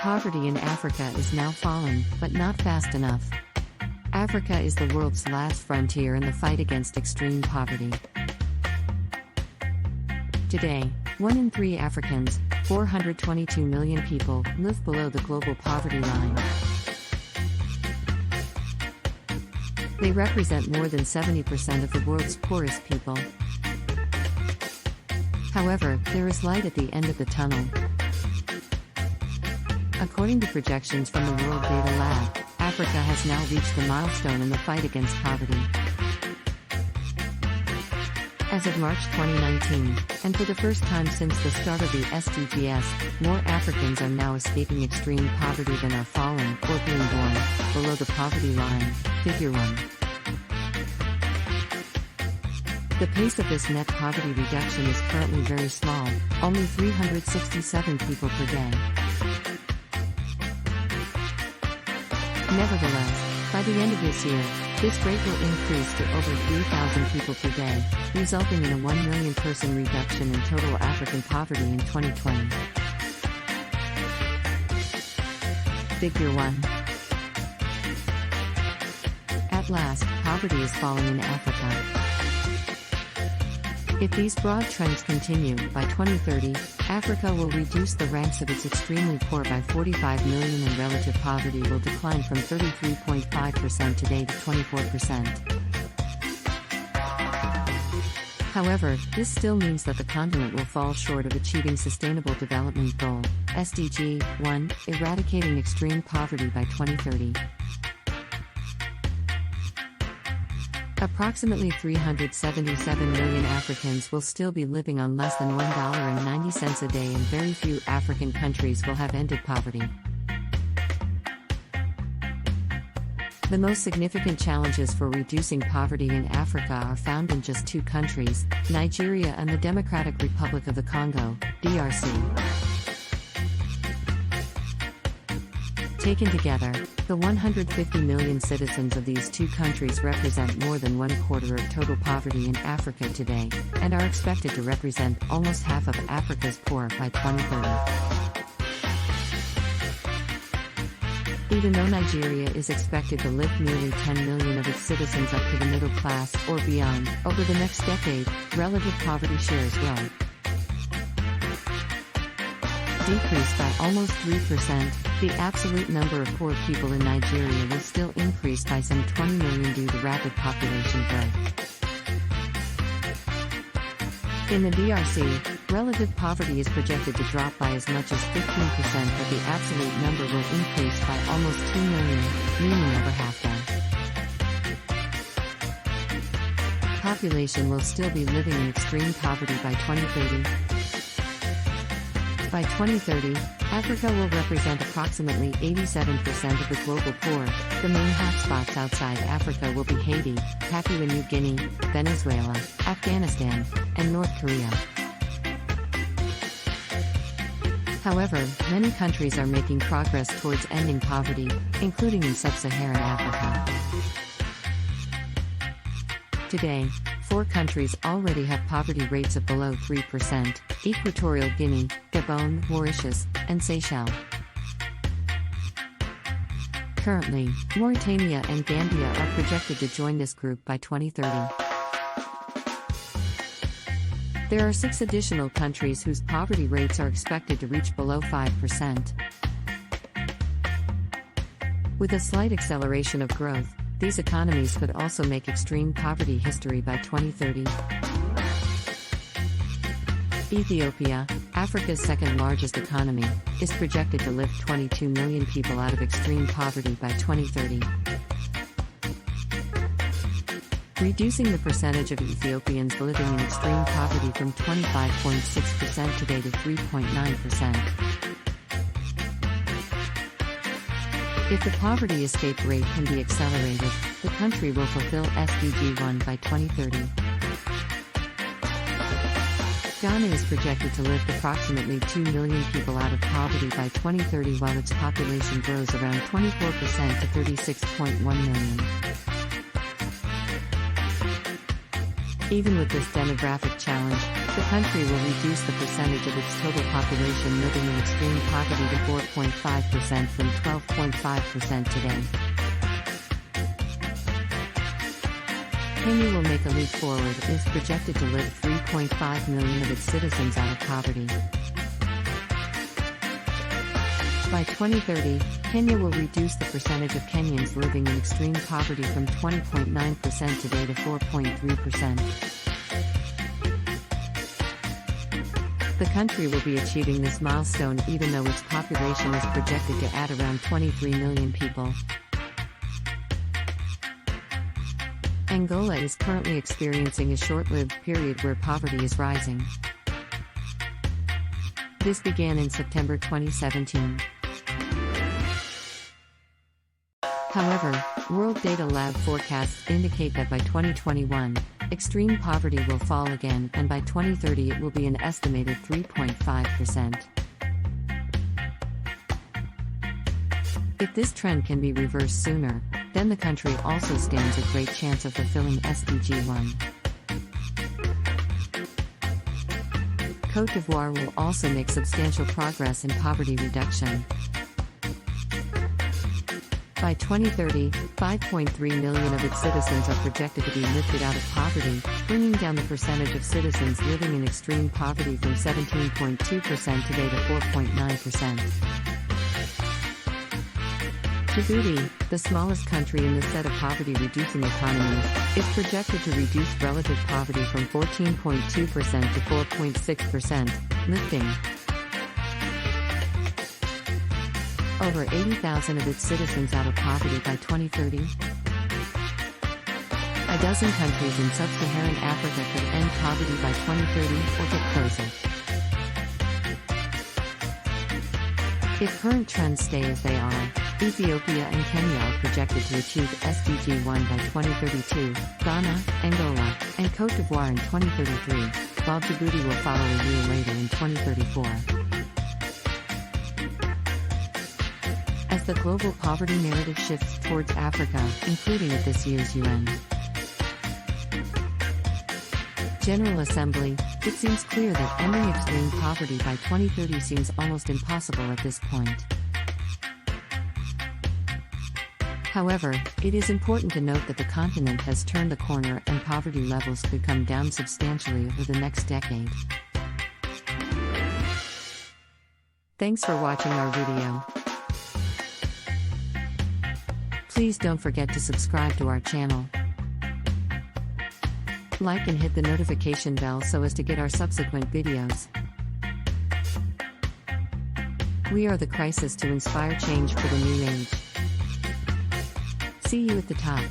Poverty in Africa is now falling, but not fast enough. Africa is the world's last frontier in the fight against extreme poverty. Today, 1 in 3 Africans, 422 million people, live below the global poverty line. They represent more than 70% of the world's poorest people. However, there is light at the end of the tunnel. According to projections from the World Data Lab, Africa has now reached the milestone in the fight against poverty. As of March 2019, and for the first time since the start of the SDGs, more Africans are now escaping extreme poverty than are falling, or being born, below the poverty line. Figure 1. The pace of this net poverty reduction is currently very small, only 367 people per day. Nevertheless, by the end of this year, this rate will increase to over 3,000 people per day, resulting in a 1 million person reduction in total African poverty in 2020. Figure 1. At last, poverty is falling in Africa. If these broad trends continue, by 2030, Africa will reduce the ranks of its extremely poor by 45 million and relative poverty will decline from 33.5% today to 24%. However, this still means that the continent will fall short of achieving Sustainable Development Goal, SDG 1, eradicating extreme poverty by 2030. Approximately 377 million Africans will still be living on less than $1.90 a day, and very few African countries will have ended poverty. The most significant challenges for reducing poverty in Africa are found in just 2 countries, Nigeria and the Democratic Republic of the Congo, DRC. Taken together, the 150 million citizens of these 2 countries represent more than 1/4 of total poverty in Africa today, and are expected to represent almost half of Africa's poor by 2030. Even though Nigeria is expected to lift nearly 10 million of its citizens up to the middle class or beyond, over the next decade, relative poverty shares will decrease by almost 3%, the absolute number of poor people in Nigeria will still increase by some 20 million due to rapid population growth. In the DRC, relative poverty is projected to drop by as much as 15%, but the absolute number will increase by almost 2 million, meaning over half that. Population will still be living in extreme poverty by 2030. By 2030, Africa will represent approximately 87% of the global poor. The main hotspots outside Africa will be Haiti, Papua New Guinea, Venezuela, Afghanistan, and North Korea. However, many countries are making progress towards ending poverty, including in sub-Saharan Africa. Today, 4 countries already have poverty rates of below 3%, Equatorial Guinea, Gabon, Mauritius, and Seychelles. Currently, Mauritania and Gambia are projected to join this group by 2030. There are 6 additional countries whose poverty rates are expected to reach below 5%. With a slight acceleration of growth, these economies could also make extreme poverty history by 2030. Ethiopia, Africa's second largest economy, is projected to lift 22 million people out of extreme poverty by 2030. Reducing the percentage of Ethiopians living in extreme poverty from 25.6% today to 3.9%. If the poverty escape rate can be accelerated, the country will fulfill SDG 1 by 2030. Ghana is projected to lift approximately 2 million people out of poverty by 2030, while its population grows around 24% to 36.1 million. Even with this demographic challenge, the country will reduce the percentage of its total population living in extreme poverty to 4.5% from 12.5% today. Kenya will make a leap forward and is projected to lift 3.5 million of its citizens out of poverty. By 2030, Kenya will reduce the percentage of Kenyans living in extreme poverty from 20.9% today to 4.3%. The country will be achieving this milestone even though its population is projected to add around 23 million people. Angola is currently experiencing a short-lived period where poverty is rising. This began in September 2017. However, World Data Lab forecasts indicate that by 2021, extreme poverty will fall again, and by 2030 it will be an estimated 3.5%. If this trend can be reversed sooner, then the country also stands a great chance of fulfilling SDG 1. Côte d'Ivoire will also make substantial progress in poverty reduction. By 2030, 5.3 million of its citizens are projected to be lifted out of poverty, bringing down the percentage of citizens living in extreme poverty from 17.2% today to 4.9%. Djibouti, the smallest country in the set of poverty-reducing economies, is projected to reduce relative poverty from 14.2% to 4.6%, lifting over 80,000 of its citizens out of poverty by 2030. A dozen countries in sub-Saharan Africa could end poverty by 2030 or get closer. If current trends stay as they are, Ethiopia and Kenya are projected to achieve SDG 1 by 2032, Ghana, Angola, and Côte d'Ivoire in 2033, while Djibouti will follow a year later in 2034. As the global poverty narrative shifts towards Africa, including at this year's UN General Assembly, it seems clear that ending extreme poverty by 2030 seems almost impossible at this point. However, it is important to note that the continent has turned the corner and poverty levels could come down substantially over the next decade. Thanks for watching our video. Please don't forget to subscribe to our channel. Like and hit the notification bell so as to get our subsequent videos. We are the crisis to inspire change for the new age. See you at the top.